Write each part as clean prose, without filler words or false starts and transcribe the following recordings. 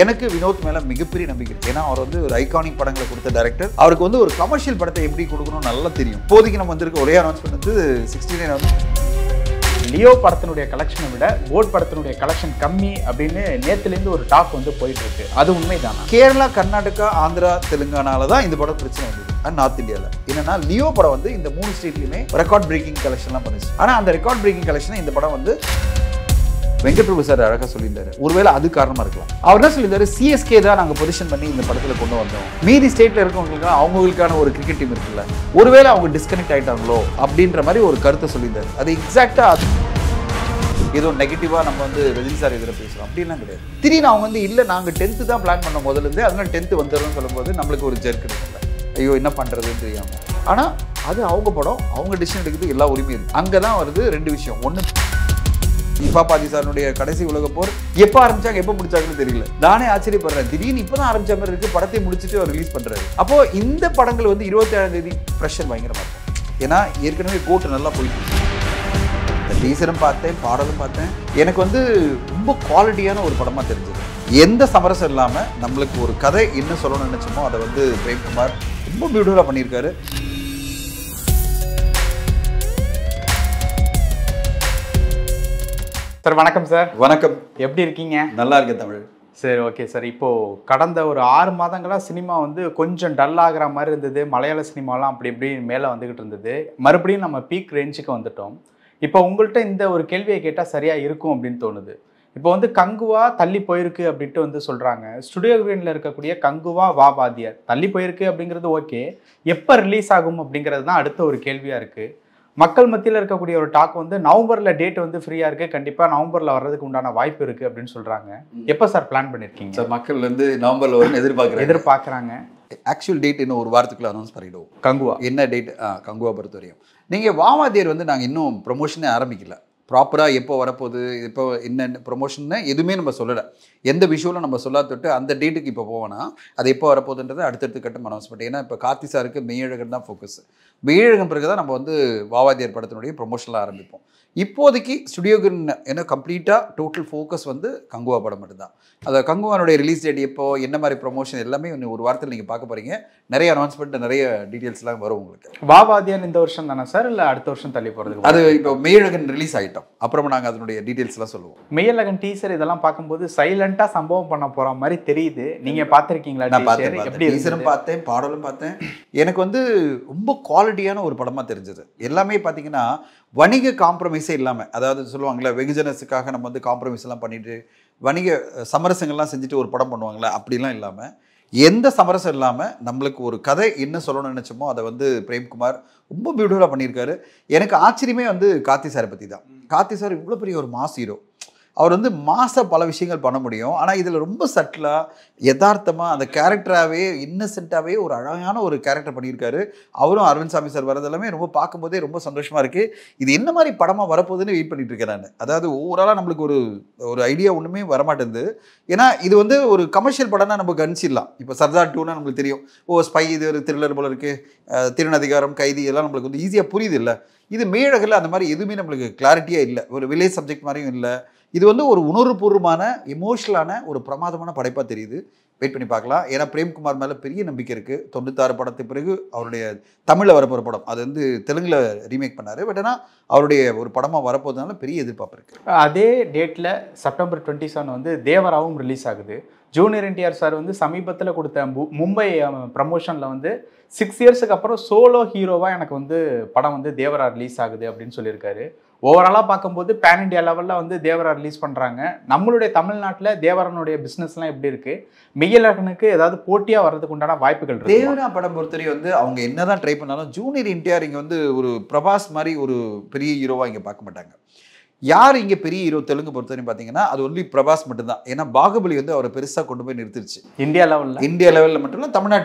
எனக்கு வினோத் மேல மிகப்பெரிய நம்பிக்கை இருக்கு. ஏன்னா அவர் வந்து ஒரு ஐகானிக் படங்களை கொடுத்த டைரக்டர். அவருக்கு வந்து ஒரு கமர்ஷியல் படத்தை எப்படி கொடுக்கணும்னு நல்லா தெரியும். இப்போதைக்கு நம்ம வந்திருக்க ஒரே அனௌன்ஸ்மெண்ட் வந்து 69 வந்து லியோ படத்தினுடைய கலெக்ஷனை விட கோட் படத்தினுடைய கலெக்ஷன் கம்மி அப்படின்னு நேத்துலேருந்து ஒரு டாக் வந்து போயிட்டு இருக்கு. அது உண்மைதானா? கேரளா, கர்நாடகா, ஆந்திரா, தெலுங்கானால தான் இந்த படம் பிரச்சனை வந்தது. நார்த் இந்தியாவில் என்னன்னா லியோ படம் வந்து இந்த 3 ஸ்டேட்லையுமே ரெக்கார்ட் பிரேக்கிங் கலெக்ஷன்லாம் பண்ணுச்சு. ஆனால் அந்த ரெக்கார்ட் பிரேக்கிங் கலெக்ஷனை இந்த படம் வந்து வெங்கட் பிரபு சார் அழகாக சொல்லியிருந்தாரு. ஒருவேளை அது காரணமாக இருக்கலாம். அவர் என்ன சொல்லியிருந்தாரு, சிஎஸ்கே தான் நாங்கள் பொசிஷன் பண்ணி இந்த படத்தில் கொண்டு வந்தோம். மீதி ஸ்டேட்டில் இருக்கவங்களுக்கு அவங்களுக்கான ஒரு கிரிக்கெட் டீம் இருக்குல்ல, ஒருவேளை அவங்க டிஸ்கனெக்ட் ஆகிட்டாங்களோ அப்படின்ற மாதிரி ஒரு கருத்தை சொல்லியிருந்தாரு. அது எக்ஸாக்டாக ஏதோ நெகட்டிவாக நம்ம வந்து ரஜினி சார் எதிர பேசுகிறோம் அப்படின்லாம் கிடையாது. திடீர்னு அவங்க வந்து இல்லை நாங்கள் 10th தான் பிளான் பண்ண முதல்லேருந்து, அதனால 10th வந்துடும்னு சொல்லும்போது நம்மளுக்கு ஒரு ஜெர்க் இருக்குல்ல, ஐயோ என்ன பண்ணுறதுன்னு தெரியாமல். ஆனால் அது அவங்க படம், அவங்க டிசிஷன் எடுக்கிறது எல்லா உரிமையும் இருக்குது. அங்கே தான் வருது 2 விஷயம். ஒன்று, இஃபா பாதி சாருடைய கடைசி உலக போர் எப்போ ஆரம்பிச்சாங்க எப்போ முடிச்சாங்கன்னு தெரியல. நானே ஆச்சரியப்படுறேன். திடீர்னு இப்போ தான் ஆரம்பிச்ச மாதிரி இருக்குது. படத்தை முடிச்சுட்டு அவர் ரிலீஸ் பண்ணுறாரு. அப்போது இந்த படங்கள் வந்து 27ஆம் தேதி ப்ரெஷர் பயங்கரமாக இருக்கும். ஏன்னா ஏற்கனவே கோட்டு நல்லா போயிட்டு இருக்கு. டீசரும் பார்த்தேன், பாடலும் பார்த்தேன். எனக்கு வந்து ரொம்ப குவாலிட்டியான ஒரு படமாக தெரிஞ்சது. எந்த சமரசம் இல்லாமல் நம்மளுக்கு ஒரு கதை என்ன சொல்லணும்னு நினச்சோமோ அதை வந்து பிரேம்குமார் ரொம்ப பியூட்டிஃபுல்லாக பண்ணியிருக்காரு. சார் வணக்கம் சார். வணக்கம். எப்படி இருக்கீங்க? நல்லா இருக்கேன் தமிழ். சரி, ஓகே சார். இப்போது கடந்த ஒரு 6 மாதங்களாக சினிமா வந்து கொஞ்சம் டல் ஆகிற மாதிரி இருந்தது. மலையாள சினிமாலாம் அப்படி இப்படி மேலே வந்துக்கிட்டு இருந்தது. மறுபடியும் நம்ம பீக் ரேஞ்சுக்கு வந்துட்டோம். இப்போ உங்கள்கிட்ட இந்த ஒரு கேள்வியை கேட்டால் சரியாக இருக்கும் அப்படின்னு தோணுது. இப்போ வந்து கங்குவா தள்ளி போயிருக்கு அப்படின்ட்டு வந்து சொல்கிறாங்க. ஸ்டுடியோ கிரீனில் இருக்கக்கூடிய கங்குவா வா வாத்தியார் தள்ளி போயிருக்கு அப்படிங்கிறது ஓகே. எப்போ ரிலீஸ் ஆகும் அப்படிங்கிறது தான் அடுத்த ஒரு கேள்வியாக இருக்குது. மக்கள் மத்தியில் இருக்கக்கூடிய ஒரு டாக் வந்து நவம்பரில் டேட் வந்து ஃப்ரீயாக இருக்குது, கண்டிப்பாக நவம்பரில் வர்றதுக்கு உண்டான வாய்ப்பு இருக்குது அப்படின்னு சொல்கிறாங்க. எப்போ சார் பிளான் பண்ணியிருக்கீங்க? சார் மக்கள் வந்து நவம்பரில் வரும்னு எதிர்பார்க்குறாங்க. ஆக்சுவல் டேட் இன்னும் ஒரு வாரத்துக்குள்ள அனௌன்ஸ் பண்ணிவிடுவோம். கங்குவா என்ன டேட்? கங்குவா பொறுத்த வரையும் நீங்கள் வாவாதியர் வந்து நாங்கள் இன்னும் ப்ரொமோஷனே ஆரம்பிக்கல. ப்ராப்பராக எப்போ வரப்போகுது, இப்போ என்னென்ன ப்ரொமோஷன்னு எதுவுமே நம்ம சொல்லலை. எந்த விஷயம்லாம் நம்ம சொல்லாதொட்டு அந்த டேட்டுக்கு இப்போ போவோன்னா அது எப்போ வரப்போகுதுன்றது அடுத்தடுத்து கட்டம் அனௌன்ஸ்மெண்ட். ஏன்னா இப்போ கார்த்தி சாருக்கு மெய்யழகன் தான் ஃபோக்கஸ். மெய்யழகன் பிறகு தான் நம்ம வந்து வாவாதியர் படத்தினுடைய ப்ரொமோஷனில் ஆரம்பிப்போம். இப்போதைக்கு ஸ்டுடியோ கிரீன் ஏன்னா கம்ப்ளீட்டாக டோட்டல் ஃபோக்கஸ் வந்து கங்குவா படம் மட்டும்தான். அதை கங்குவானுடைய ரிலீஸ் டேட் எப்போ, என்ன மாதிரி ப்ரொமோஷன் எல்லாமே இன்னும் ஒரு வாரத்தில் நீங்கள் பார்க்க போகிறீங்க. நிறைய அனௌன்ஸ்மெண்ட், நிறைய டீட்டெயில்ஸ்லாம் வரும் உங்களுக்கு. வாவாதியான் இந்த வருஷம் தானே சார், இல்லை அடுத்த வருஷம் தள்ளி போகிறதுக்கு? அது இப்போ மெய்யழகன் ரிலீஸ் ஆகிட்டோம், அப்புறமா நாங்கள் அதனுடைய டீட்டெயில்ஸ்லாம் சொல்லுவோம். மெய்யழகன் டீசர் இதெல்லாம் பார்க்கும்போது சைலண்டாக சம்பவம் பண்ண போகிற மாதிரி தெரியுது. நீங்கள் பார்த்துருக்கீங்களா? நான் பார்த்தேன், டீசரும் பார்த்தேன், பாடலும் பார்த்தேன். எனக்கு வந்து ரொம்ப குவாலிட்டியான ஒரு படமாக தெரிஞ்சது. எல்லாமே பார்த்தீங்கன்னா வணிக காம்ப்ரமைஸே இல்லாமல், அதாவது சொல்லுவாங்களே வெகுஜனஸுக்காக நம்ம வந்து காம்ப்ரமைஸ் எல்லாம் பண்ணிட்டு வணிக சமரசங்கள்லாம் செஞ்சுட்டு ஒரு படம் பண்ணுவாங்களே, அப்படிலாம் இல்லாமல் எந்த சமரசம் இல்லாமல் நம்மளுக்கு ஒரு கதை என்ன சொல்லணும்னு நினச்சோமோ அதை வந்து பிரேம்குமார் ரொம்ப பியூட்டிஃபுல்லாக பண்ணியிருக்காரு. எனக்கு ஆச்சரியமே வந்து கார்த்தி சாரை பற்றி தான். கார்த்தி சார் இவ்வளோ பெரிய ஒரு மாஸ் ஹீரோ. அவர் வந்து பல விஷயங்கள் பண்ண முடியும். ஆனால் இதில் ரொம்ப சட்டிலாக யதார்த்தமாக அந்த கேரக்டராகவே இன்னசென்ட்டாகவே ஒரு அழகான ஒரு கேரக்டர் பண்ணியிருக்காரு. அவரும் அரவிந்த் சாமி சார் வரதெல்லாமே ரொம்ப பார்க்கும்போதே ரொம்ப சந்தோஷமாக இருக்குது. இது என்ன மாதிரி படமாக வரப்போகுதுன்னு வெயிட் பண்ணிட்டு இருக்கேன் நான். அதாவது ஓவராலாக நம்மளுக்கு ஒரு ஐடியா ஒன்றுமே வரமாட்டேங்குது. ஏன்னா இது வந்து ஒரு கமர்ஷியல் படம்னா நம்ம கணிச்சிடலாம். இப்போ சர்தார் 2னா நம்மளுக்கு தெரியும், ஸ்பை இது ஒரு த்ரில்லர் போல இருக்குது, திருநதிகாரம், கைதி எல்லாம் நம்மளுக்கு வந்து ஈஸியாக புரியுது இல்லை. இது மேழகில் அந்த மாதிரி எதுவுமே நம்மளுக்கு கிளாரிட்டியாக இல்லை. ஒரு வில்லேஜ் சப்ஜெக்ட் மாதிரியும் இல்லை. இது வந்து ஒரு உணர்வுபூர்வமான எமோஷனலான ஒரு பிரமாதமான படைப்பாக தெரியுது. வெயிட் பண்ணி பார்க்கலாம். ஏன்னா பிரேம்குமார் மேலே பெரிய நம்பிக்கை இருக்குது. 96 படத்துக்கு பிறகு அவருடைய தமிழில் வரப்போகிற படம் அது வந்து தெலுங்கில் ரீமேக் பண்ணார். பட் ஆனால் அவருடைய ஒரு படமாக வரப்போகிறதுனால பெரிய எதிர்பார்ப்பு இருக்குது. அதே டேட்டில் செப்டம்பர் 27 வந்து தேவராவும் ரிலீஸ் ஆகுது. ஜூனியர் என்டிஆர் சார் வந்து சமீபத்தில் கொடுத்த மும்பை ப்ரமோஷனில் வந்து 6 இயர்ஸுக்கு அப்புறம் சோலோ ஹீரோவாக எனக்கு வந்து படம் வந்து தேவரா ரிலீஸ் ஆகுது அப்படின்னு சொல்லியிருக்காரு. ஓவராலாக பார்க்கும்போது பேன் இண்டியா லெவலில் வந்து தேவரா ரிலீஸ் பண்ணுறாங்க. நம்மளுடைய தமிழ்நாட்டில் தேவரனுடைய பிஸ்னஸ்லாம் எப்படி இருக்குது? மெய்யழகனுக்கு ஏதாவது போட்டியாக வர்றதுக்கு உண்டான வாய்ப்புகள் இருக்குது? தேவரா படம் பொறுத்தவரை வந்து அவங்க என்ன தான் ட்ரை பண்ணாலும் ஜூனியர் என்டிஆர் இங்கே வந்து ஒரு பிரபாஸ் மாதிரி ஒரு பெரிய ஹீரோவாக இங்கே பார்க்க மாட்டாங்க. யார் இங்கே பெரிய ஹீரோ தெலுங்கு பொறுத்தவரையும் பார்த்தீங்கன்னா அது ஒன்லி பிரபாஸ் மட்டும்தான். ஏன்னா பாகுபலி வந்து அவரை பெருசாக கொண்டு போய் நிறுத்திருச்சு இந்தியா லெவலில் மட்டும் இல்லை,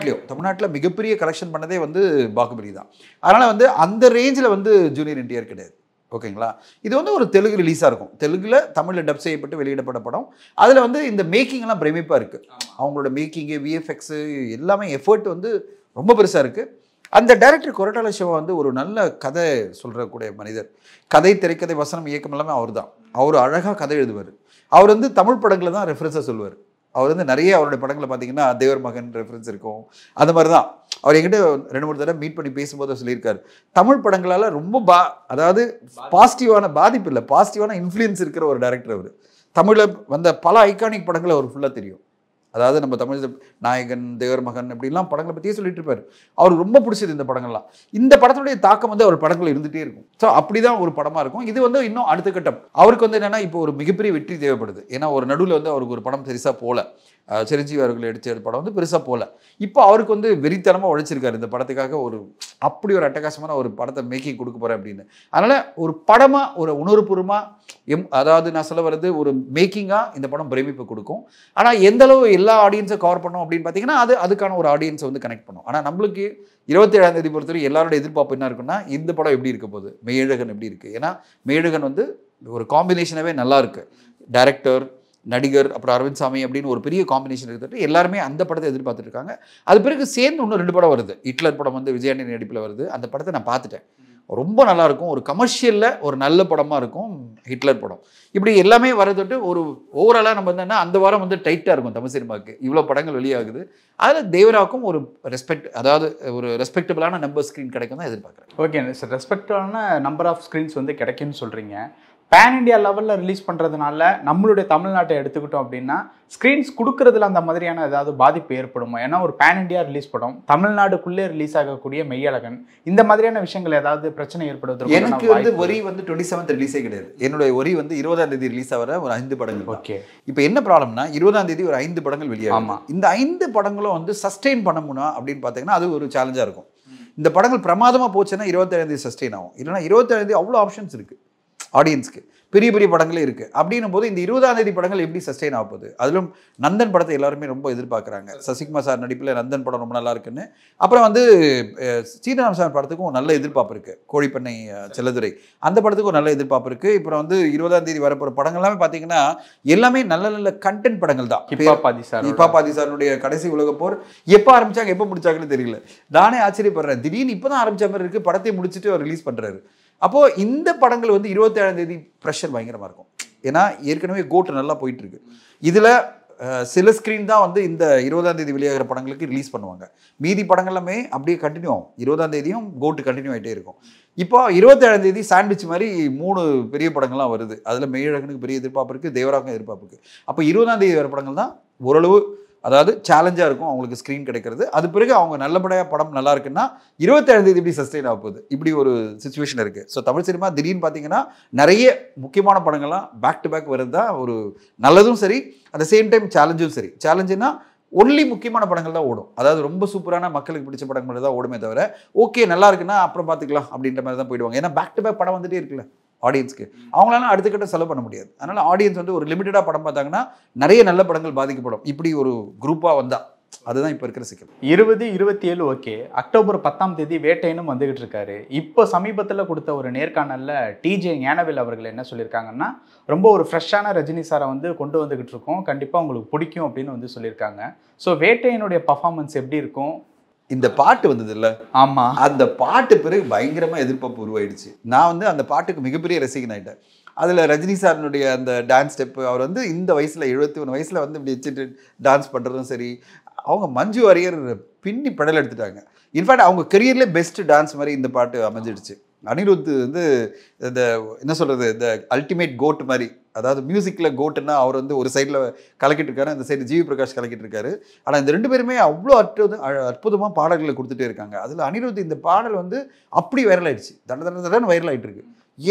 தமிழ்நாட்டில் மிகப்பெரிய கலெக்ஷன் பண்ணதே வந்து பாகுபலி தான். அதனால் வந்து அந்த ரேஞ்சில் வந்து ஜூனியர் என்டிஆர் கிடையாது. ஓகேங்களா? இது வந்து ஒரு தெலுங்கு ரிலீஸாக இருக்கும். தெலுங்கில் தமிழில் டப் செய்யப்பட்டு வெளியிடப்பட்ட படம். அதில் வந்து இந்த மேக்கிங்லாம் பிரமிப்பாக இருக்குது. அவங்களோட மேக்கிங்கு, விஎஃப்எக்ஸு எல்லாமே எஃபர்ட் வந்து ரொம்ப பெருசாக இருக்குது. அந்த டைரக்டர் கொரட்டால சிவா வந்து ஒரு நல்ல கதை சொல்கிறக்கூடிய மனிதர். கதை, திரைக்கதை, வசனம், இயக்கம் எல்லாமே அவர் தான். அவர் அழகாக கதை எழுதுவார். அவர் வந்து தமிழ் படங்களை தான் ரெஃபரன்ஸாக சொல்லுவார். அவர் வந்து நிறைய அவருடைய படங்களை பார்த்தீங்கன்னா தேவர் மகன் ரெஃபரன்ஸ் இருக்கும். அந்த மாதிரி தான் அவர் என்கிட்ட 2-3 தடவை மீட் பண்ணி பேசும்போது சொல்லியிருக்காரு, தமிழ் படங்களால் ரொம்ப அதாவது பாசிட்டிவான பாதிப்பு இல்லை, பாசிட்டிவான இன்ஃப்ளூயன்ஸ் இருக்கிற ஒரு டைரக்டர் அவர். தமிழில் வந்த பல ஐகானிக் படங்களை அவர் ஃபுல்லாக தெரியும். அதாவது நம்ம தமிழ் நாயகன், தேவர் மகன் இப்படிலாம் படங்களை பற்றியே சொல்லிட்டு இருப்பார். அவருக்கு ரொம்ப பிடிச்சது இந்த படங்கள்லாம். இந்த படத்துடைய தாக்கம் வந்து அவர் படங்கள் இருந்துகிட்டே இருக்கும். ஸோ அப்படி தான் ஒரு படமாக இருக்கும். இது வந்து இன்னும் அடுத்த கட்டம். அவருக்கு வந்து என்னென்னா இப்போ ஒரு மிகப்பெரிய வெற்றி தேவைப்படுது. ஏன்னா ஒரு நடுவில் வந்து அவருக்கு ஒரு படம் பெருசாக போகல, சிரஞ்சீவி அவர்கள் எடுத்த படம் வந்து பெருசாக போகல. இப்போ அவருக்கு வந்து வெறித்தனமாக உழைச்சிருக்காரு இந்த படத்துக்காக. அப்படி ஒரு அட்டகாசமான ஒரு படத்தை மேக்கிங் கொடுக்க போகிறேன் அப்படின்னு. அதனால் ஒரு படமாக, ஒரு உணர்வுபூர்வமாக, அதாவது நான் சொல்ல வர்றது ஒரு மேக்கிங்காக இந்த படம் பிரமிப்பு கொடுக்கும். ஆனால் எந்த அளவு எல்லா ஆடியன்ஸை கவர் பண்ணோம் அப்படின்னு பார்த்தீங்கன்னா அதுக்கான ஒரு ஆடியன்ஸை வந்து கனெக்ட் பண்ணும். ஆனால் நம்மளுக்கு 27ஆம் தேதி பொறுத்தவரை எல்லாரோட எதிர்பார்ப்பு என்ன இருக்குன்னா, இந்த படம் எப்படி இருக்க போகுது, மெய்யழகன் எப்படி இருக்குது. ஏன்னா மெய்யழகன் வந்து ஒரு காம்பினேஷனாகவே நல்லா இருக்குது. டைரக்டர், நடிகர், அப்புறம் அரவிந்த் சாமி அப்படின்னு ஒரு பெரிய காம்பினேஷன் எடுத்துட்டு எல்லாருமே அந்த படத்தை எதிர்பார்த்துட்டு இருக்காங்க. அது பிறகு சேர்ந்து இன்னும் 2 படம் வருது. ஹிட்லர் படம் வந்து விஜயாண்டி நடிப்பில் வருது. அந்த படத்தை நான் பார்த்துட்டேன். ரொம்ப நல்லா இருக்கும். ஒரு கமர்ஷியலில் ஒரு நல்ல படமாக இருக்கும் ஹிட்லர் படம். இப்படி எல்லாமே வரதுட்டு ஒரு ஓவராலாக நம்ம என்னன்னா அந்த வாரம் வந்து டைட்டாக இருக்கும் தமிழ் சினிமாவுக்கு. இவ்வளோ படங்கள் வெளியாகுது. அதில் தேவராவுக்கும் ஒரு ரெஸ்பெக்ட், அதாவது ஒரு ரெஸ்பெக்டபிளான நம்பர் ஸ்க்ரீன் கிடைக்கும் தான் எதிர்பார்க்குறேன். ஓகே சார், ரெஸ்பெக்டபிளான நம்பர் ஆஃப் ஸ்க்ரீன்ஸ் வந்து கிடைக்குன்னு சொல்கிறீங்க. பேன் இண்டியா லெவலில் ரிலீஸ் பண்ணுறதுனால நம்மளுடைய தமிழ்நாட்டை எடுத்துக்கிட்டோம் அப்படின்னா ஸ்க்ரீன்ஸ் கொடுக்குறதுல அந்த மாதிரியான ஏதாவது பாதிப்பு ஏற்படுமா? ஏன்னா ஒரு பேன் இண்டியா ரிலீஸ் படம் தமிழ்நாடுக்குள்ளே ரிலீஸ் ஆகக்கூடிய மெய்யழகன், இந்த மாதிரியான விஷயங்கள் ஏதாவது பிரச்சனை ஏற்படுவது? எனக்கு வந்து ஒரி வந்து 27th ரிலீஸே கிடையாது. என்னுடைய ஒரி வந்து 20ஆம் தேதி ரிலீஸ் ஆகிற ஒரு 5 படங்கள். ஓகே, இப்போ என்ன ப்ராப்ளம்னா 20ஆம் தேதி ஒரு 5 படங்கள் வெளியாகும். இந்த 5 படங்களும் வந்து சஸ்டெயின் பண்ண முடியும் அப்படின்னு பார்த்தீங்கன்னா அது ஒரு சேலஞ்சாக இருக்கும். இந்த படங்கள் பிரமாதமாக போச்சுன்னா 27ஆம் தேதி சஸ்டெயின் ஆகும். இல்லைனா 27ஆம் தேதி அவ்வளோ ஆப்ஷன்ஸ் இருக்குது ஆடியன்ஸ்க்கு, பெரிய பெரிய படங்களே இருக்குது. அப்படின்னும் போது இந்த 20ஆம் தேதி படங்கள் எப்படி சஸ்டெயின் ஆக போகுது? அதிலும் நந்தன் படத்தை எல்லாருமே ரொம்ப எதிர்பார்க்குறாங்க. சசிகுமார் சார் நடிப்பில் நந்தன் படம் ரொம்ப நல்லா இருக்குன்னு. அப்புறம் வந்து ஸ்ரீராம் சார் படத்துக்கும் நல்ல எதிர்பார்ப்பு இருக்குது. கோழிப்பண்ணை செல்லதுரை அந்த படத்துக்கும் நல்ல எதிர்பார்ப்பு இருக்குது. இப்போ வந்து 20ஆம் தேதி வரப்போகிற படங்கள் எல்லாமே பார்த்தீங்கன்னா எல்லாமே நல்ல நல்ல கண்டென்ட் படங்கள் தான். இப்பாபாதி சாருடைய கடைசி உலக போர் எப்போ ஆரம்பிச்சாங்க எப்போ முடிச்சாங்கன்னு தெரியல. நானே ஆச்சரியப்படுறேன். திடீர்னு இப்போ தான் ஆரம்பிச்ச மாதிரி இருக்குது. படத்தை முடிச்சுட்டு அவர் ரிலீஸ் பண்ணுறாரு. அப்போது இந்த படங்கள் வந்து 27ஆம் தேதி ப்ரெஷர் பயங்கரமாக இருக்கும். ஏன்னா ஏற்கனவே கோட்டு நல்லா போயிட்டுருக்கு. இதில் சில ஸ்க்ரீன் தான் வந்து இந்த 20ஆம் தேதி வெளியாகிற படங்களுக்கு ரிலீஸ் பண்ணுவாங்க. மீதி படங்கள் எல்லாமே அப்படியே கண்டினியூ ஆகும். 20ஆம் தேதியும் கோட்டு கண்டினியூ ஆகிட்டே இருக்கும். இப்போ 27ஆம் தேதி சாண்ட்விச் மாதிரி 3 பெரிய படங்கள்லாம் வருது. அதில் மெய்யழகனுக்கு பெரிய எதிர்பார்ப்பு இருக்குது, தேவராவுக்கும் எதிர்பார்ப்பு இருக்குது. அப்போ 20ஆம் தேதி வர படங்கள் தான் ஓரளவு அதாவது சேலஞ்சாக இருக்கும் அவங்களுக்கு ஸ்க்ரீன் கிடைக்கிறது. அது பிறகு அவங்க நல்லபடியாக படம் நல்லா இருக்குன்னா 27ஆம் தேதி இப்படி சஸ்டெயின் ஆக போகுது. இப்படி ஒரு சுச்சுவேஷன் இருக்குது. ஸோ தமிழ் சினிமா திடீர்னு பார்த்தீங்கன்னா நிறைய முக்கியமான படங்கள்லாம் பேக் டு பேக் வருது தான் ஒரு நல்லதும் சரி, அட் த சேம் டைம் சேலஞ்சும் சரி. சேலஞ்சுன்னா ஒன்லி முக்கியமான படங்கள் தான் ஓடும். அதாவது ரொம்ப சூப்பரான மக்களுக்கு பிடிச்ச படங்கள் தான் ஓடுமே தவிர ஓகே நல்லா இருக்குன்னா அப்புறம் பார்த்துக்கலாம் அப்படின்ற மாதிரி தான் போயிடுவாங்க. ஏன்னா பேக் டு பேக் படம் வந்துட்டே இருக்குல்ல ஆடியன்ஸ்க்கு, அவங்களால அடுத்த கட்ட செலவு பண்ண முடியாது. அதனால் ஆடியன்ஸ் வந்து ஒரு லிமிட்டடாக படம் பார்த்தாங்கன்னா நிறைய நல்ல படங்கள் பாதிக்கப்படும். இப்படி ஒரு குரூப்பாக வந்தால் அதுதான் இப்போ இருக்கிற சிக்கல். 20, 27 ஓகே. அக்டோபர் 10ஆம் தேதி வேட்டையனும் வந்துகிட்டு இருக்காரு. இப்போ சமீபத்தில் கொடுத்த ஒரு நேர்காணலில் டிஜே ஞானவேல் அவர்கள் என்ன சொல்லியிருக்காங்கன்னா, ரொம்ப ஒரு ஃப்ரெஷ்ஷான ரஜினி சாரை வந்து கொண்டு வந்துகிட்டு இருக்கோம், கண்டிப்பாக உங்களுக்கு பிடிக்கும் அப்படின்னு வந்து சொல்லியிருக்காங்க. ஸோ வேட்டையனுடைய பர்ஃபார்மன்ஸ் எப்படி இருக்கும்? இந்த பாட்டு வந்தது இல்லை? ஆமாம், அந்த பாட்டு பிறகு பயங்கரமாக எதிர்பார்ப்பு உருவாயிடுச்சு. நான் வந்து அந்த பாட்டுக்கு மிகப்பெரிய ரசிகன் ஆகிட்டேன். அதில் ரஜினி சாரனுடைய அந்த டான்ஸ் ஸ்டெப்பு, அவர் வந்து இந்த வயசில் 71 வயசில் வந்து இப்படி வச்சுட்டு டான்ஸ் பண்ணுறதும் சரி, அவங்க மஞ்சு வாரியர் பின்னி பெடல் எடுத்துட்டாங்க. இன்ஃபேக்ட் அவங்க கெரியர்லேயே பெஸ்ட் டான்ஸ் மாதிரி இந்த பாட்டு அமைஞ்சிடுச்சு. அனிருத் வந்து இந்த என்ன சொல்கிறது, இந்த அல்டிமேட் கோட் மாதிரி, அதாவது மியூசிக்கில் கோட்டுன்னா அவர் வந்து ஒரு சைடில் கலக்கிட்டு இருக்காரு, அந்த சைடு ஜிவி பிரகாஷ் கலக்கிட்டு இருக்காரு. ஆனால் இந்த 2 பேருமே அவ்வளோ அற்புதமாக பாடல்களை கொடுத்துட்டே இருக்காங்க. அதில் அனிருத் இந்த பாடல் வந்து அப்படி வைரல் ஆகிடுச்சு, தடன்னு வைரல் ஆகிட்டு இருக்கு.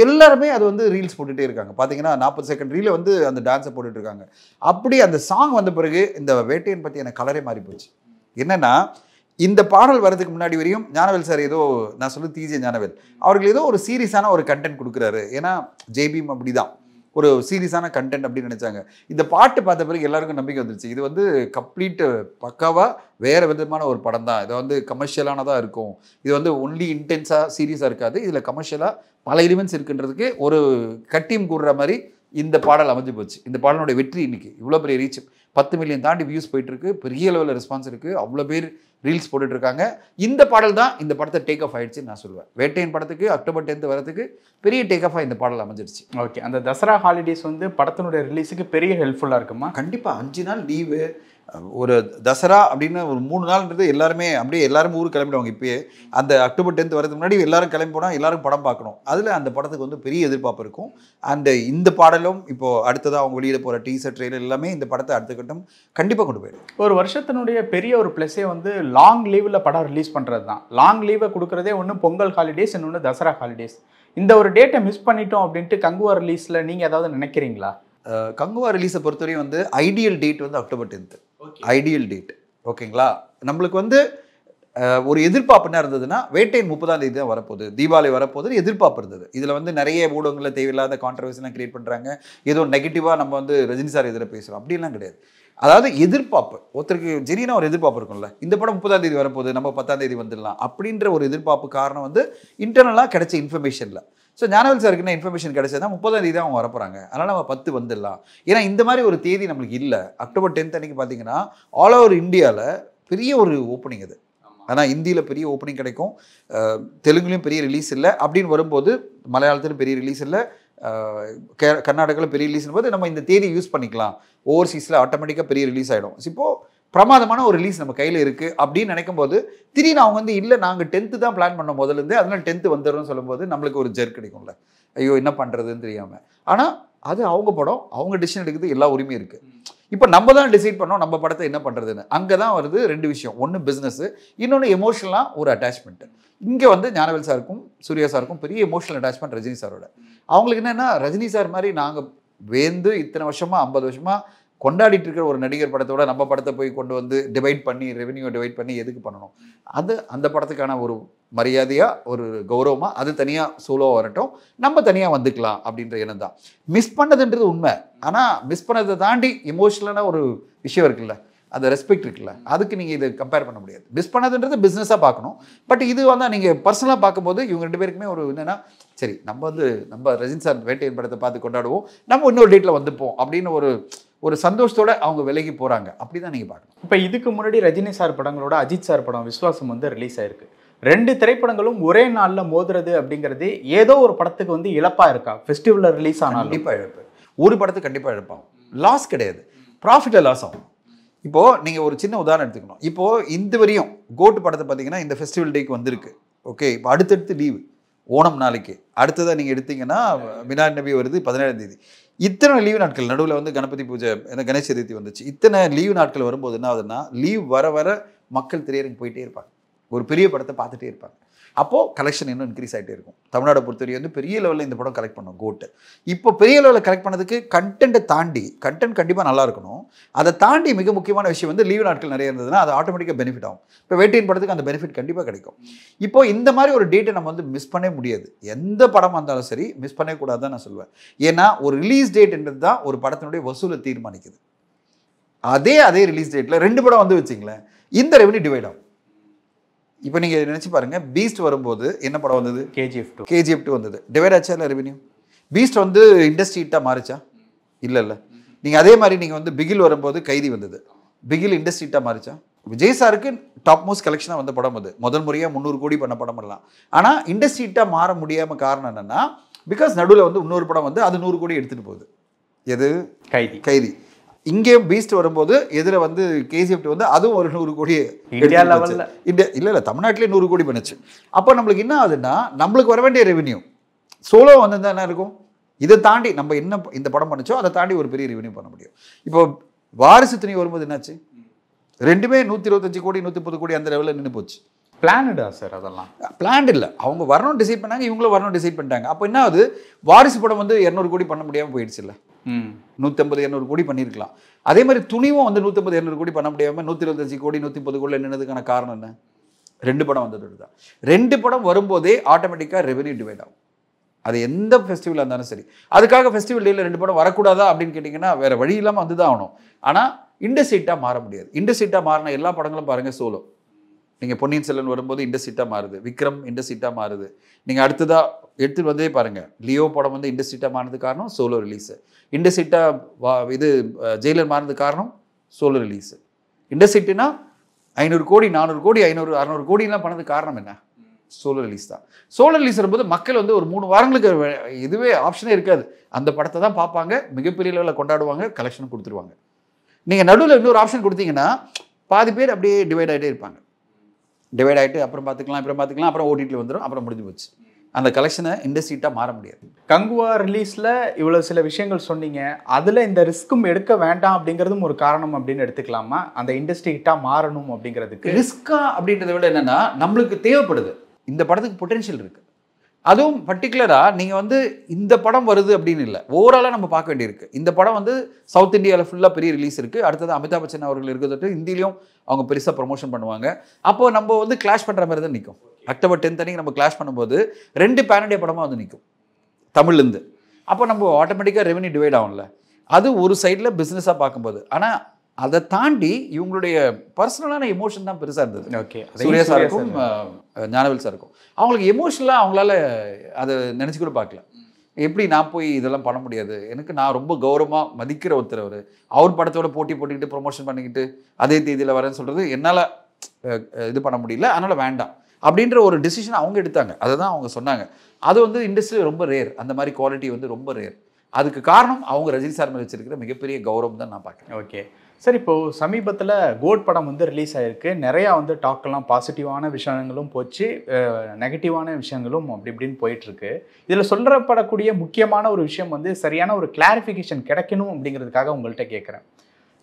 எல்லாருமே அது வந்து ரீல்ஸ் போட்டுகிட்டே இருக்காங்க. பார்த்தீங்கன்னா 40 செகண்ட் ரீலில் வந்து அந்த டான்ஸை போட்டுட்டு இருக்காங்க. அப்படி அந்த சாங் வந்த பிறகு இந்த வேட்டையன் பற்றி எனக்கு கலரே மாறி போச்சு. என்னென்னா இந்த பாடல் வரதுக்கு முன்னாடி வரையும் ஞானவேல் சார் ஏதோ, நான் சொல்லு டிஜே ஞானவேல் அவர்கள் ஏதோ ஒரு சீரியஸான ஒரு கண்டென்ட் கொடுக்குறாரு. ஏன்னா ஜேபிஎம் அப்படி தான் ஒரு சீரியஸான கண்டென்ட் அப்படின்னு நினச்சாங்க. இந்த பாட்டு பார்த்த பிறகு எல்லாருக்கும் நம்பிக்கை வந்துருச்சு. இது வந்து கம்ப்ளீட் பக்காவாக வேறு விதமான ஒரு படம் தான். இது வந்து கமர்ஷியலானதாக இருக்கும். இது வந்து ஒன்லி இன்டென்ஸாக சீரியஸாக இருக்காது. இதில் கமர்ஷியலாக பல எலிமெண்ட்ஸ் இருக்குன்றதுக்கு ஒரு கட்டியும் கூடுற மாதிரி இந்த பாடல் அமைஞ்சு போச்சு. இந்த பாடலுடைய வெற்றி இன்னைக்கு இவ்வளோ பெரிய ரீச், 10 மில்லியன் தாண்டி வியூஸ் போயிட்டுருக்கு. பெரிய லெவலில் ரெஸ்பான்ஸ் இருக்குது. அவ்வளோ பேர் ரீல்ஸ் போட்டுட்டு இருக்காங்க. இந்த பாடல் தான் இந்த படத்தை டேக் ஆஃப் ஆயிடுச்சுன்னு நான் சொல்லுவேன். வேட்டையன் படத்துக்கு அக்டோபர் 10 வரதுக்கு பெரிய டேக் ஆஃபாக இந்த பாடல் அமைஞ்சிருச்சு. ஓகே, அந்த தசரா ஹாலிடேஸ் வந்து படத்தினுடைய ரிலீஸுக்கு பெரிய ஹெல்ப்ஃபுல்லாக இருக்குமா? கண்டிப்பாக 5 நாள் லீவு. ஒரு தசரா அப்படின்னு ஒரு 3 நாள்ன்றது எல்லாருமே அப்படியே எல்லாரும் ஊருக்கு கிளம்பிடுவாங்க. இப்போயே அந்த அக்டோபர் 10 வரதுக்கு முன்னாடி எல்லாரும் கிளம்பி போனால் எல்லாரும் படம் பார்க்கணும். அதில் அந்த படத்துக்கு வந்து பெரிய எதிர்பார்ப்பு இருக்கும். இந்த பாடலும் இப்போது அடுத்ததாக அவங்க வெளியிட போகிற டீசர் ட்ரெய்லர் எல்லாமே இந்த படத்தை அடுத்த கட்டம் கண்டிப்பாக கொண்டு போயிடும். ஒரு வருஷத்தினுடைய பெரிய ஒரு ப்ளஸ்ஸே வந்து லாங் லீவில் படம் ரிலீஸ் பண்ணுறது தான். லாங் லீவை கொடுக்குறதே ஒன்று பொங்கல் ஹாலிடேஸ், இன்னொன்று தசரா ஹாலிடேஸ். இந்த ஒரு டேட்டை மிஸ் பண்ணிட்டோம் அப்படின்ட்டு கங்குவா ரிலீஸில் நீங்கள் ஏதாவது நினைக்கிறீங்களா? கங்குவா ரிலீஸை பொறுத்தவரையும் வந்து ஐடியல் டேட் வந்து அக்டோபர் 10. Ideal date. ஓகேங்களா? நம்மளுக்கு வந்து ஒரு எதிர்பார்ப்பு என்ன இருந்ததுன்னா, வேட்டையன் 30ஆம் தேதி தான் வரப்போகுது, தீபாவளி வரப்போகுது எதிர்பார்ப்பு இருந்தது. இதில் வந்து நிறைய ஊடகங்களில் தேவையில்லாத கான்ட்ரவர்சிலாம் கிரியேட் பண்ணுறாங்க. ஏதோ நெகட்டிவாக நம்ம வந்து ரஜினி சார் எதிராக பேசுகிறோம், அப்படிலாம் கிடையாது. அதாவது எதிர்பார்ப்பு, ஒருத்தருக்கு ஜெரினா ஒரு எதிர்பார்ப்பு இருக்கும்ல, இந்த படம் 30ஆம் தேதி வரப்போகுது, நம்ம 10ஆம் தேதி வந்துடலாம் அப்படின்ற ஒரு எதிர்பார்ப்பு காரணம் வந்து இன்டர்னலாக கிடைச்ச இன்ஃபர்மேஷனில். ஸோ ஞானவேல் சாருக்கு என்ன இன்ஃபர்மேஷன் கிடைச்சதுன்னா 30ஆம் தேதி தான் அவங்க வரப்போகிறாங்க, அதனால் நம்ம 10 வந்துடலாம். ஏன்னா இந்த மாதிரி ஒரு தேதி நம்மளுக்கு இல்லை. அக்டோபர் 10 அன்றைக்கி பார்த்தீங்கன்னா ஆல் ஓவர் இந்தியாவில் பெரிய ஒரு ஓப்பனிங் அது. ஆனால் இந்தியில் பெரிய ஓப்பனிங் கிடைக்கும், தெலுங்குலேயும் பெரிய ரிலீஸ் இல்லை. அப்படின்னு வரும்போது மலையாளத்திலும் பெரிய ரிலீஸ் இல்லை, கர்நாடகாவில் பெரிய ரிலீஸ்னு போது நம்ம இந்த தேதி யூஸ் பண்ணிக்கலாம். ஓவர்சீஸில் ஆட்டோமேட்டிக்காக பெரிய ரிலீஸ் ஆகிடும். இப்போது பிரமாதமான ஒரு ரிலீஸ் நம்ம கையில் இருக்குது அப்படின்னு நினைக்கும் போது திடீர்னு அவங்க வந்து இல்லை நாங்கள் 10th தான் பிளான் பண்ணோம் முதலேருந்து, அதனால் 10th வந்துடும்னு சொல்லும்போது நம்மளுக்கு ஒரு ஜெர்க் கிடைக்கும்ல, ஐயோ என்ன பண்ணுறதுன்னு தெரியாமல். ஆனால் அது அவங்க படம், அவங்க டிசிஷன் எடுக்கிறது எல்லா உரிமையும் இருக்குது. இப்போ நம்ம தான் டிசைட் பண்ணோம் நம்ம படத்தை என்ன பண்ணுறதுன்னு. அங்கே தான் வருது 2 விஷயம், ஒன்று பிஸ்னஸ், இன்னொன்று எமோஷனலாக ஒரு அட்டாச்மெண்ட். இங்கே வந்து ஞானவேல் சாருக்கும் சூர்யா சாருக்கும் பெரிய எமோஷனல் அட்டாச்மெண்ட் ரஜினி சாரோட. அவங்களுக்கு என்னென்னா ரஜினி சார் மாதிரி நாங்கள் வேந்து இத்தனை வருஷமாக 50 வருஷமாக கொண்டாடிட்டு இருக்கிற ஒரு நடிகர் படத்தோட நம்ம படத்தை போய் கொண்டு வந்து டிவைட் பண்ணி ரெவென்யூ டிவைட் பண்ணி எதுக்கு பண்ணணும்? அது அந்த படத்துக்கான ஒரு மரியாதையாக ஒரு கௌரவமாக அது தனியாக சோலோவாக வரட்டும், நம்ம தனியாக வந்துக்கலாம் அப்படின்ற எண்ணம் தான். மிஸ் பண்ணதுன்றது உண்மை. ஆனால் மிஸ் பண்ணதை தாண்டி எமோஷனலான ஒரு விஷயம் இருக்குல்ல, அந்த ரெஸ்பெக்ட் இருக்குல்ல, அதுக்கு நீங்கள் இதை கம்பேர் பண்ண முடியாது. மிஸ் பண்ணதுன்றது பிஸ்னஸாக பார்க்கணும். பட் இது வந்து நீங்கள் பர்சனலாக பார்க்கும்போது இவங்க 2 பேருக்குமே ஒரு என்னென்னா, சரி நம்ம ரஜினி சார் வேட்டையன் படத்தை பார்த்து கொண்டாடுவோம், நம்ம இன்னொரு டேட்டில் வந்துப்போம் அப்படின்னு ஒரு சந்தோஷத்தோட அவங்க விலகி போகிறாங்க. அப்படி தான் நீங்கள் பார்க்கணும். இப்போ இதுக்கு முன்னாடி ரஜினி சார் படங்களோட அஜித் சார் படம் விஸ்வாசம் வந்து ரிலீஸ் ஆயிருக்கு. 2 திரைப்படங்களும் ஒரே நாளில் மோதுறது அப்படிங்கிறது ஏதோ ஒரு படத்துக்கு வந்து இழப்பாக இருக்கா? ஃபெஸ்டிவலில் ரிலீஸ் ஆனால் கண்டிப்பாக இழப்பு. ஒரு படத்துக்கு கண்டிப்பாக இழப்பாகும், லாஸ் கிடையாது, ப்ராஃபிட்டில் லாஸ் ஆகும். இப்போது நீங்கள் ஒரு சின்ன உதாரணம் எடுத்துக்கணும். இப்போது இந்த வரையும் கோட்டு படத்தை பார்த்தீங்கன்னா இந்த ஃபெஸ்டிவல் டேக்கு வந்திருக்கு. ஓகே, இப்போ அடுத்தடுத்து லீவு, ஓணம் நாளைக்கு அடுத்ததாக நீங்கள் எடுத்தீங்கன்னா மிலாட் நபி வருது 17ஆம் தேதி. இத்தனை லீவு நாட்கள் நடுவில் வந்து கணபதி பூஜை, கணேச சதுர்த்தி வந்துச்சு. இத்தனை லீவு நாட்கள் வரும்போது என்ன ஆகுதுன்னா, லீவ் வர மக்கள் திரையரங்கு போயிட்டே இருப்பாங்க, ஒரு பெரிய படத்தை பார்த்துட்டே இருப்பாங்க. அப்போது கலெக்ஷன் இன்னும் இன்க்ரீஸ் ஆகிட்டே இருக்கும். தமிழ்நாடை பொறுத்தவரை வந்து பெரிய லெவலில் இந்த படம் கலெக்ட் பண்ணோம் கோட்டு. இப்போ பெரிய லெவலில் கலெக்ட் பண்ணதுக்கு கண்டென்ட்டை தாண்டி, கண்டென்ட் கண்டிப்பாக நல்லா இருக்கணும், அதை தாண்டி மிக முக்கியமான விஷயம் வந்து லீவு நாட்கள் நிறைய இருந்ததுன்னா அது ஆட்டோமேட்டிக்காக பெனிஃபிட் ஆகும். இப்போ வேட்டையின் படத்துக்கு அந்த பெனிஃபிட் கண்டிப்பாக கிடைக்கும். இப்போ இந்த மாதிரி ஒரு டேட்டை நம்ம வந்து மிஸ் பண்ணவே முடியாது. எந்த படமாக இருந்தாலும் சரி மிஸ் பண்ணக்கூடாது தான் நான் சொல்லுவேன். ஏன்னா ஒரு ரிலீஸ் டேட்ன்றது தான் ஒரு படத்தினுடைய வசூலை தீர்மானிக்குது. அதே ரிலீஸ் டேட்டில் 2 படம் வந்து வச்சிங்களேன், இந்த ரெவன்யூ டிவைட் ஆகும். இப்போ நீங்கள் நினச்சி பாருங்கள், பீஸ்ட் வரும்போது என்ன படம் வந்தது? KGF 2 வந்தது. டிவைட் ஆச்சா இல்லை ரெவன்யூ? பீஸ்ட் வந்து இண்டஸ்ட்ரி ஹிட்டாக மாறிச்சா? இல்லை. நீங்கள் அதே மாதிரி நீங்கள் வந்து பிகில் வரும்போது கைதி வந்தது, பிகில் இண்டஸ்ட்ரி ஹிட்டாக மாறிச்சா? விஜய் சாருக்கு டாப் மோஸ்ட் கலெக்ஷனாக வந்த படம் அது, முதல் முறையாக 300 கோடி பண்ண படம் எல்லாம். ஆனால் இண்டஸ்ட்ரி ஹிட்டாக மாற முடியாமல் காரணம் என்னென்னா, பிகாஸ் நடுவில் வந்து இன்னொரு படம் வந்து அது 100 கோடி எடுத்துகிட்டு போகுது. எது? கைதி. இங்கே பீஸ்ட் வரும்போது எதிர வந்து KGF 2 வந்து அதுவும் ஒரு 100 கோடி இந்தியா லெவலில் இல்லை தமிழ்நாட்டிலே 100 கோடி பண்ணுச்சு. அப்போ நம்மளுக்கு என்ன ஆகுதுன்னா, நம்மளுக்கு வர வேண்டிய ரெவென்யூ சோலோ வந்து என்ன இருக்கும், இதை தாண்டி நம்ம என்ன இந்த படம் பண்ணிச்சோ அதை தாண்டி ஒரு பெரிய ரெவென்யூ பண்ண முடியும். இப்போ வாரிசு துணி வரும்போது என்னாச்சு, 2மே 125 கோடி 130 கோடி அந்த லெவலில் நின்று போச்சு. பிளான்டா சார்? அதெல்லாம் பிளான்ட் இல்லை, அவங்க வரணும்னு டிசைட் பண்ணாங்க, இவங்களும் வரணும்னு டிசைட் பண்ணிட்டாங்க. அப்போ என்ன ஆகுது, வாரிசு படம் வந்து 200 கோடி பண்ண முடியாமல் போயிடுச்சு. இல்லை 150-200 கோடி பண்ணியிருக்கலாம். அதே மாதிரி துணிவும் வந்து 150-200 கோடி பண்ண முடியாமல் 125 கோடி 130 கோடி நின்றதுக்கான காரணம் என்ன? 2 படம் வந்ததோடு தான். 2 படம் வரும்போதே ஆட்டோமேட்டிக்காக ரெவென்யூ டிவைட் ஆகும். அது எந்த ஃபெஸ்டிவலாக இருந்தாலும் சரி. அதுக்காக ஃபெஸ்டிவல் டேயில் 2 படம் வரக்கூடாதா அப்படின்னு கேட்டிங்கன்னா வேறு வழி இல்லாமல் வந்து தான் ஆகணும். ஆனால் இண்டஸ்ட்ரிட்டாக மாற முடியாது. இண்டஸ்ட்ரிட்டாக மாறின எல்லா படங்களும் பாருங்கள் சோலோ. நீங்கள் பொன்னியின் செல்வன் வரும்போது இண்டஸ்ட்ரிட்டாக மாறுது, விக்ரம் இண்டஸ்ட்ரிட்டாக மாறுது. நீங்கள் அடுத்ததாக எடுத்துகிட்டு வந்தே பாருங்கள், லியோ படம் வந்து இண்டஸ்ட்ரிட்டாக மாறினது காரணம் சோலோ ரிலீஸு. இண்டஸ்ட்ரிட்டாக இது ஜெயிலர் மாறினது காரணம் சோலோ ரிலீஸு. இண்டஸ்ட்ரிட்டுனா 500 கோடி 400 கோடி 500 600 கோடிலாம் பண்ணதுக்கு காரணம் என்ன? சோலோ ரிலீஸ் தான். சோலோ ரிலீஸ் வரும்போது மக்கள் வந்து ஒரு 3 வாரங்களுக்கு இதுவே ஆப்ஷனே இருக்காது. அந்த படத்தை தான் பார்ப்பாங்க, மிகப்பெரிய லெவலில் கொண்டாடுவாங்க, கலெக்ஷன் கொடுத்துருவாங்க. நீங்கள் நடுவில் இன்னொரு ஆப்ஷன் கொடுத்தீங்கன்னா பாதி பேர் அப்படியே டிவைட் ஆகிட்டே இருப்பாங்க. டிவைட் ஆகிட்டு அப்புறம் பார்த்துக்கலாம், அப்புறம் ஓடிடியில் வந்துடும், அப்புறம் முடிஞ்சு போச்சு. அந்த கலெக்ஷனை இண்டஸ்ட்ரீட்டாக மாற முடியாது. கங்குவா ரிலீஸில் இவ்வளோ சில விஷயங்கள் சொன்னீங்க. அதில் இந்த ரிஸ்க்கும் எடுக்க வேண்டாம் அப்படிங்கிறதும் ஒரு காரணம் அப்படின்னு எடுத்துக்கலாமா? அந்த இண்டஸ்ட்ரி ஹிட்டாக மாறணும் அப்படிங்கிறதுக்கு ரிஸ்கா அப்படின்றத விட என்னென்னா நம்மளுக்கு தேவைப்படுது. இந்த படத்துக்கு பொட்டென்ஷியல் இருக்குது. அதுவும் பர்டிகுலராக நீங்கள் வந்து இந்த படம் வருது அப்படின்னு இல்லை, ஓவராலாக நம்ம பார்க்க வேண்டியிருக்கு. இந்த படம் வந்து சவுத் இந்தியாவில் ஃபுல்லாக பெரிய ரிலீஸ் இருக்குது. அடுத்தது அமிதாப் பச்சன் அவர்கள் இருக்கிறது ஹிந்திலையும் அவங்க பெருசாக ப்ரொமோஷன் பண்ணுவாங்க. அப்போது நம்ம வந்து கிளாஷ் பண்ணுற மாதிரி தான் நிற்கும். அக்டோபர் 10 அன்னைக்கு நம்ம கிளாஷ் பண்ணும்போது 2 பேன் இண்டியா படமாக வந்து நிற்கும் தமிழ்லேருந்து. அப்போ நம்ம ஆட்டோமேட்டிக்காக ரெவன்யூ டிவைட் ஆகும்ல. அது ஒரு சைடில் பிஸ்னஸாக பார்க்கும்போது. ஆனால் அதை தாண்டி இவங்களுடைய பர்சனலான எமோஷன் தான் பெருசாக இருந்தது. ஓகே, சூர்யா சாருக்கும் ஞானவேல் சாருக்கும் அவங்களுக்கு எமோஷனலாக அவங்களால அதை நினச்சி கூட பார்க்கல. எப்படி நான் போய் இதெல்லாம் பண்ண முடியாது, எனக்கு நான் ரொம்ப கௌரவமாக மதிக்கிற ஒருத்தர் அவர் படத்தோட போட்டிக்கிட்டு ப்ரொமோஷன் பண்ணிக்கிட்டு அதே தேதியில் வரேன்னு சொல்கிறது என்னால் இது பண்ண முடியல, அதனால் வேண்டாம் அப்படின்ற ஒரு டிசிஷன் அவங்க எடுத்தாங்க. அதை தான் அவங்க சொன்னாங்க. அது வந்து இண்டஸ்ட்ரி ரொம்ப ரேர், அந்த மாதிரி குவாலிட்டி வந்து ரொம்ப ரேர். அதுக்கு காரணம் அவங்க ரஜினி சார் மேலே வச்சிருக்கிற மிகப்பெரிய கௌரவம் தான் நான் பார்க்குறேன். ஓகே சார், இப்போது சமீபத்தில் கோட் படம் வந்து ரிலீஸ் ஆகிருக்கு. நிறையா வந்து டாக்கெல்லாம் பாசிட்டிவான விஷயங்களும் போச்சு, நெகட்டிவான விஷயங்களும் அப்படி இப்படின்னு போயிட்டுருக்கு. இதில் சொல்லப்படக்கூடிய முக்கியமான ஒரு விஷயம் வந்து சரியான ஒரு கிளாரிஃபிகேஷன் கிடைக்கணும் அப்படிங்கிறதுக்காக உங்கள்கிட்ட கேட்குறேன்.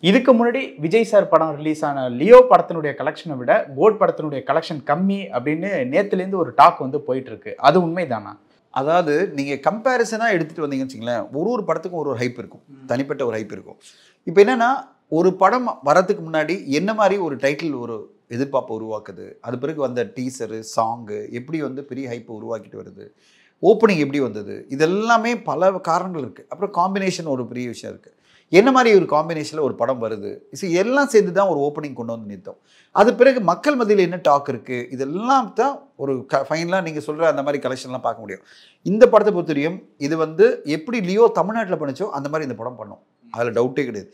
இதுக்கு முன்னாடி விஜய் சார் படம் ரிலீஸ் ஆன லியோ படத்தினுடைய கலெக்ஷனை விட கோட் படத்தினுடைய கலெக்ஷன் கம்மி அப்படின்னு நேற்றுலேருந்து ஒரு டாக் வந்து போயிட்டுருக்கு. அது உண்மைதானா? அதாவது நீங்கள் கம்பேரிசனாக எடுத்துகிட்டு வந்தீங்கன்னு வச்சுங்களேன், ஒரு படத்துக்கும் ஒரு ஹைப் இருக்கும், தனிப்பட்ட ஒரு ஹைப் இருக்கும். இப்போ என்னென்னா ஒரு படம் வரத்துக்கு முன்னாடி என்ன மாதிரி ஒரு டைட்டில் ஒரு எதிர்பார்ப்பை உருவாக்குது, அது பிறகு வந்த டீசரு சாங்கு எப்படி வந்து பெரிய ஹைப்பை உருவாக்கிட்டு வருது, ஓப்பனிங் எப்படி வந்தது, இதெல்லாமே பல காரணங்கள் இருக்குது. அப்புறம் காம்பினேஷன் ஒரு பெரிய விஷயம் இருக்குது. என்ன மாதிரி ஒரு காம்பினேஷனில் ஒரு படம் வருது, எல்லாம் சேர்ந்து தான் ஒரு ஓப்பனிங் கொண்டு வந்து நிறுத்தோம். அது பிறகு மக்கள் மத்தியில் என்ன டாக் இருக்குது, இதெல்லாம் தான் ஒரு ஃபைனலாக நீங்கள் சொல்கிற அந்த மாதிரி கலெக்ஷன்லாம் பார்க்க முடியும். இந்த படத்தை பொறுத்தவரையும் இது வந்து எப்படி லியோ தமிழ்நாட்டில் பண்ணிச்சோ அந்த மாதிரி இந்த படம் பண்ணோம், அதில் டவுட்டே கிடையாது.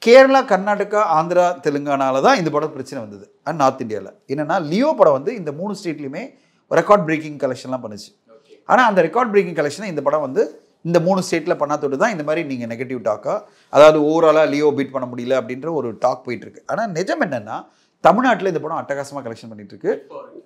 கேரளா, கர்நாடகா, ஆந்திரா, தெலுங்கானால தான் இந்த படம் பிரச்சனை வந்தது. அண்ட் நார்த் இந்தியாவில் என்னென்னா லியோ படம் வந்து இந்த 3 ஸ்டேட்லையுமே ரெக்கார்ட் பிரேக்கிங் கலெக்ஷன்லாம் பண்ணுச்சு. ஆனால் அந்த ரெக்கார்ட் பிரேக்கிங் கலெக்ஷனை இந்த படம் வந்து இந்த 3 ஸ்டேட்டில் பண்ணாதோடு தான் இந்த மாதிரி நீங்கள் நெகட்டிவ் டாக்காக, அதாவது ஓவராலாக லியோ பீட் பண்ண முடியல அப்படின்ற ஒரு டாக் போயிட்டுருக்கு. ஆனால் நிஜம் என்னென்னா தமிழ்நாட்டில் இந்த படம் அட்டகாசமாக கலெக்ஷன் பண்ணிட்டு இருக்கு.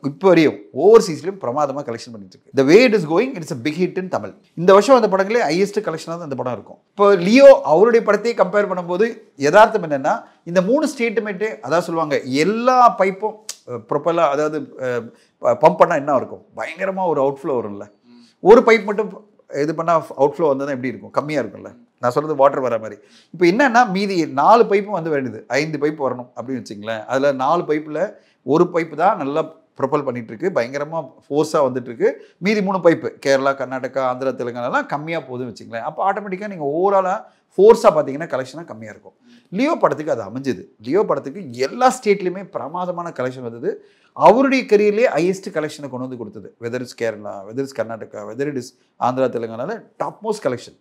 இப்போ வரையும் ஓவர்சீஸ்லையும் பிரமாதமாக கலெக்ஷன் பண்ணிட்டு இருக்கு. The way it is going, it's a big hit in Tamil. இந்த வருஷம் அந்த படங்களே ஹையஸ்ட் கலெக்ஷனாக தான் அந்த படம் இருக்கும். இப்போ லியோ அவருடைய படத்தையே கம்பேர் பண்ணும்போது யதார்த்தம் என்னென்னா இந்த 3 ஸ்டேட்டுமேட்டே அதாவது சொல்லுவாங்க எல்லா பைப்பும் ப்ரொப்பலாக, அதாவது பம்ப் பண்ணால் என்ன இருக்கும், பயங்கரமாக ஒரு அவுட்ஃப்ளோ வரும்ல. ஒரு பைப் மட்டும் இது பண்ணால் அவுட்ஃப்ளோ வந்தால் எப்படி இருக்கும், கம்மியாக இருக்கும்ல. நான் சொல்கிறது வாட்டர் வர மாதிரி. இப்போ என்னென்னா மீதி 4 பைப்பும் வந்து வேண்டியது, 5 பைப்பு வரணும் அப்படின்னு வச்சிங்களேன். அதில் 4 பைப்பில் ஒரு பைப்பு தான் நல்லா ப்ரொப்பல் பண்ணிகிட்ருக்கு, பயங்கரமாக ஃபோர்ஸாக வந்துட்டுருக்கு. மீதி 3 பைப்பு கேரளா, கர்நாடகா, ஆந்திரா, தெலுங்கானாலாம் கம்மியாக போகுதுன்னு வச்சிங்களேன். அப்போ ஆட்டோமேட்டிக்காக நீங்கள் ஓவராலாக ஃபோர்ஸாக பார்த்தீங்கன்னா கலெக்ஷனாக கம்மியாக இருக்கும். லியோ படத்துக்கு அது அமைஞ்சுது. லியோ படத்துக்கு எல்லா ஸ்டேட்லேயுமே பிரமாதமான கலெக்ஷன் வந்தது. அவருடைய கரியர்லேயே ஹையஸ்ட் கலெக்ஷனை கொண்டு வந்து கொடுத்தது. Weather is Kerala, weather is Karnataka, weather it is Andhra, தெலுங்கானாவில் டாப் மோஸ்ட் கலெக்ஷன்.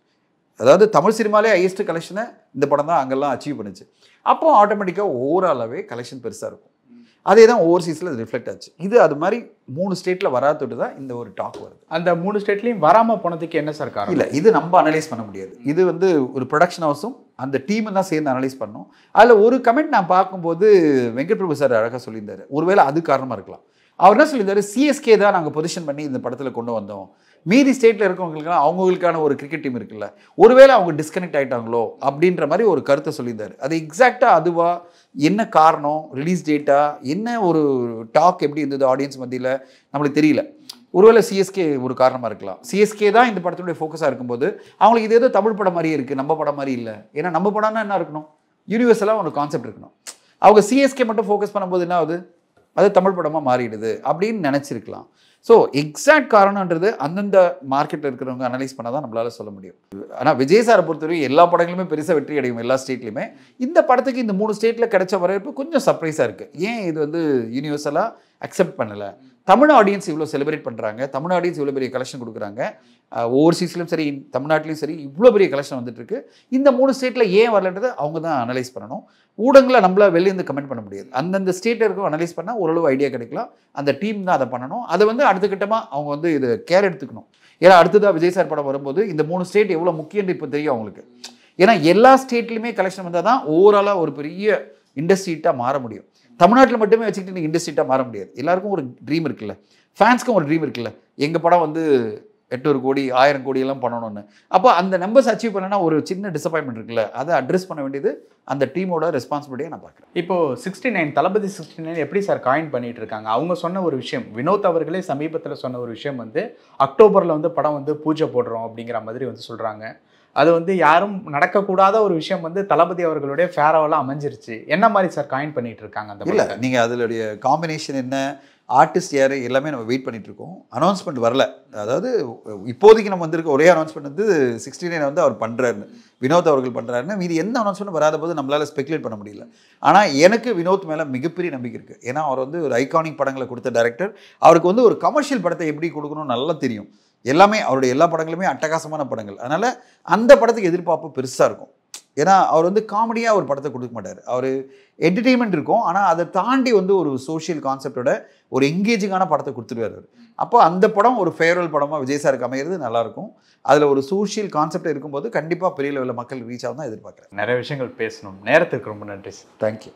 அதாவது தமிழ் சினிமாலே ஹையஸ்ட் கலெக்ஷனை இந்த படம் தான் அங்கெல்லாம் அச்சீவ் பண்ணுச்சு. அப்போ ஆட்டோமேட்டிக்காக ஓவராலாகவே கலெக்ஷன் பெருசாக இருக்கும். அதே தான் ஓவர்சீஸில் அது ரிஃப்ளெக்ட் ஆச்சு. இது அது மாதிரி 3 ஸ்டேட்டில் வராதோட்டு தான் இந்த ஒரு டாக் வருது. அந்த 3 ஸ்டேட்லையும் வராமல் போனதுக்கு என்ன சார் காரணம்? இல்லை, இது நம்ம அனலைஸ் பண்ண முடியாது. இது வந்து ஒரு ப்ரொடக்ஷன் ஹவுஸும் அந்த டீமும் தான் சேர்ந்து அனலைஸ் பண்ணோம். அதில் ஒரு கமெண்ட் நான் பார்க்கும்போது வெங்கட் பிரபு சார் அழகாக சொல்லியிருந்தார். ஒருவேளை அது காரணமாக இருக்கலாம். அவர் என்ன சொல்லியிருந்தாரு, சிஎஸ்கே தான் நாங்கள் பொசிஷன் பண்ணி இந்த படத்தில் கொண்டு வந்தோம், மீதி ஸ்டேட்டில் இருக்கவங்களுக்குலாம் அவங்களுக்கான ஒரு கிரிக்கெட் டீம் இருக்குல்ல, ஒருவேளை அவங்க டிஸ்கனெக்ட் ஆகிட்டாங்களோ அப்படின்ற மாதிரி ஒரு கருத்தை சொல்லியிருந்தார். அது எக்ஸாக்டாக அதுவா, என்ன காரணம், ரிலீஸ் டேட்டா என்ன, ஒரு டாக் எப்படி இருந்தது ஆடியன்ஸ் மத்தியில் நம்மளுக்கு தெரியல. ஒருவேளை சிஎஸ்கே ஒரு காரணமாக இருக்கலாம். சிஎஸ்கே தான் இந்த படத்தினுடைய ஃபோக்கஸாக இருக்கும்போது அவங்களுக்கு இது ஏதோ தமிழ் படம் மாதிரியே இருக்குது, நம்ம படம் மாதிரி இல்லை. ஏன்னா நம்ம படம்னா என்ன இருக்கணும், யூனிவர்சலாக ஒரு கான்செப்ட் இருக்கணும். அவங்க சிஎஸ்கே மட்டும் ஃபோக்கஸ் பண்ணும்போது என்ன ஆகுது, அது தமிழ் படமாக மாறிடுது அப்படின்னு நினச்சிருக்கலாம். ஸோ எக்ஸாக்ட் காரணன்றது அந்தந்த மார்க்கெட்டில் இருக்கிறவங்க அனலைஸ் பண்ணால் தான் நம்மளால சொல்ல முடியும். ஆனால் விஜய் சாரை பொறுத்தவரை எல்லா படங்களுமே பெருசாக வெற்றி அடையும் எல்லா ஸ்டேட்லையுமே. இந்த படத்துக்கு இந்த 3 ஸ்டேட்டில் கிடைச்ச வரவேற்பு கொஞ்சம் சர்ப்ரைஸாக இருக்குது. ஏன் இது வந்து யூனிவர்சலாக அக்செப்ட் பண்ணலை, தமிழ் ஆடியன்ஸ் இவ்வளோ செலிப்ரேட் பண்ணுறாங்க, தமிழ் ஆடியன்ஸ் இவ்வளோ பெரிய கலெக்ஷன் கொடுக்குறாங்க, ஓவர்சீஸ்லையும் சரி தமிழ்நாட்டிலையும் சரி இவ்வளோ பெரிய கலெக்ஷன் வந்துட்டுருக்கு. இந்த 3 ஸ்டேட்டில் ஏன் வரலன்றதை அவங்க தான் அனலைஸ் பண்ணணும். ஊடகங்களை நம்மளால் வெளியேருந்து கமெண்ட் பண்ண முடியாது. அந்தந்த ஸ்டேட்டில் இருக்கும் அனலைஸ் பண்ணால் ஓரளவு ஐடியா கிடைக்கலாம். அந்த டீம் தான் அதை பண்ணணும். அதை வந்து அடுத்த கட்டமாக அவங்க வந்து இது கேர் எடுத்துக்கணும். ஏன்னா அடுத்ததாக விஜய் சார் படம் வரும்போது இந்த 3 ஸ்டேட் எவ்வளோ முக்கியன்னு இப்போ தெரியும் அவங்களுக்கு. ஏன்னா எல்லா ஸ்டேட்லையுமே கலெக்ஷன் வந்தால் தான் ஓவராலாக ஒரு பெரிய இண்டஸ்ட்ரீட்டாக மாற முடியும். தமிழ்நாட்டில் மட்டுமே வச்சுக்கிட்டு நீங்கள் இண்டஸ்ட்ரீட்டாக மாற முடியாது. எல்லாருக்கும் ஒரு ட்ரீம் இருக்குல்ல, ஃபேன்ஸ்க்கும் ஒரு ட்ரீம் இருக்குல்ல, எங்கள் படம் வந்து 800 கோடி 1000 கோடி எல்லாம் பண்ணணும்னு. அப்போ அந்த நம்பர்ஸ் அச்சீவ் பண்ணனா ஒரு சின்ன டிசப்பாயின்மெண்ட் இருக்குல்ல, அதை அட்ரஸ் பண்ண வேண்டியது அந்த டீமோட ரெஸ்பான்சிபிலிட்டியாக நான் பார்க்குறேன். இப்போ 69 தளபதி 69 எப்படி சார் காயின் பண்ணிட்டு இருக்காங்க? அவங்க சொன்ன ஒரு விஷயம், வினோத் அவர்களே சமீபத்தில் சொன்ன ஒரு விஷயம் வந்து அக்டோபரில் வந்து படம் வந்து பூஜை போடுறோம் அப்படிங்கிற மாதிரி வந்து சொல்கிறாங்க. அது வந்து யாரும் நடக்கக்கூடாத ஒரு விஷயம் வந்து தளபதி அவர்களுடைய ஃபேரவெல்லாம் அமைஞ்சிருச்சு. என்ன மாதிரி சார் காயின் பண்ணிட்டு இருக்காங்க அந்த? இல்லை, நீங்கள் அதனுடைய காம்பினேஷன் என்ன, ஆர்டிஸ்ட் யார் எல்லாமே நம்ம வெயிட் பண்ணிட்டு இருக்கோம். அனௌன்ஸ்மெண்ட் வரல. அதாவது இப்போதைக்கு நம்ம வந்திருக்க ஒரே அனௌன்ஸ்மெண்ட் வந்து 69 வந்து அவர் பண்ணுறாருன்னு, வினோத் அவர்கள் பண்ணுறாருன்னு. மீதி எந்த அனௌன்ஸ்மெண்ட் வராத போது நம்மளால் ஸ்பெகுலேட் பண்ண முடியல. ஆனால் எனக்கு வினோத் மேலே மிகப்பெரிய நம்பிக்கை இருக்குது. ஏன்னா அவர் வந்து ஒரு ஐகானிக் படங்களை கொடுத்த டைரக்டர். அவருக்கு வந்து ஒரு கமர்ஷியல் படத்தை எப்படி கொடுக்கணும்னு நல்லா தெரியும். எல்லாமே அவருடைய எல்லா படங்களுமே அட்டகாசமான படங்கள். அதனால் அந்த படத்துக்கு எதிர்பார்ப்பு பெருசாக இருக்கும். ஏன்னா அவர் வந்து காமெடியாக ஒரு படத்தை கொடுக்க மாட்டார். அவர் என்டர்டெயின்மெண்ட் இருக்கும், ஆனால் அதை தாண்டி வந்து ஒரு சோஷியல் கான்செப்டோட ஒரு எங்கேஜிங்கான படத்தை கொடுத்துருவார் அவர். அப்போ அந்த படம் ஒரு ஃபேவரல் படமாக விஜய் சாருக்கு அமைகிறது நல்லாயிருக்கும். அதில் ஒரு சோஷியல் கான்செப்ட் இருக்கும்போது கண்டிப்பாக பெரிய லெவலில் மக்கள் ரீச் ஆகும் தான் எதிர்பார்க்குறேன். நிறைய விஷயங்கள் பேசணும். நேரத்துக்கு ரொம்ப நன்றி சார். தேங்க்யூ.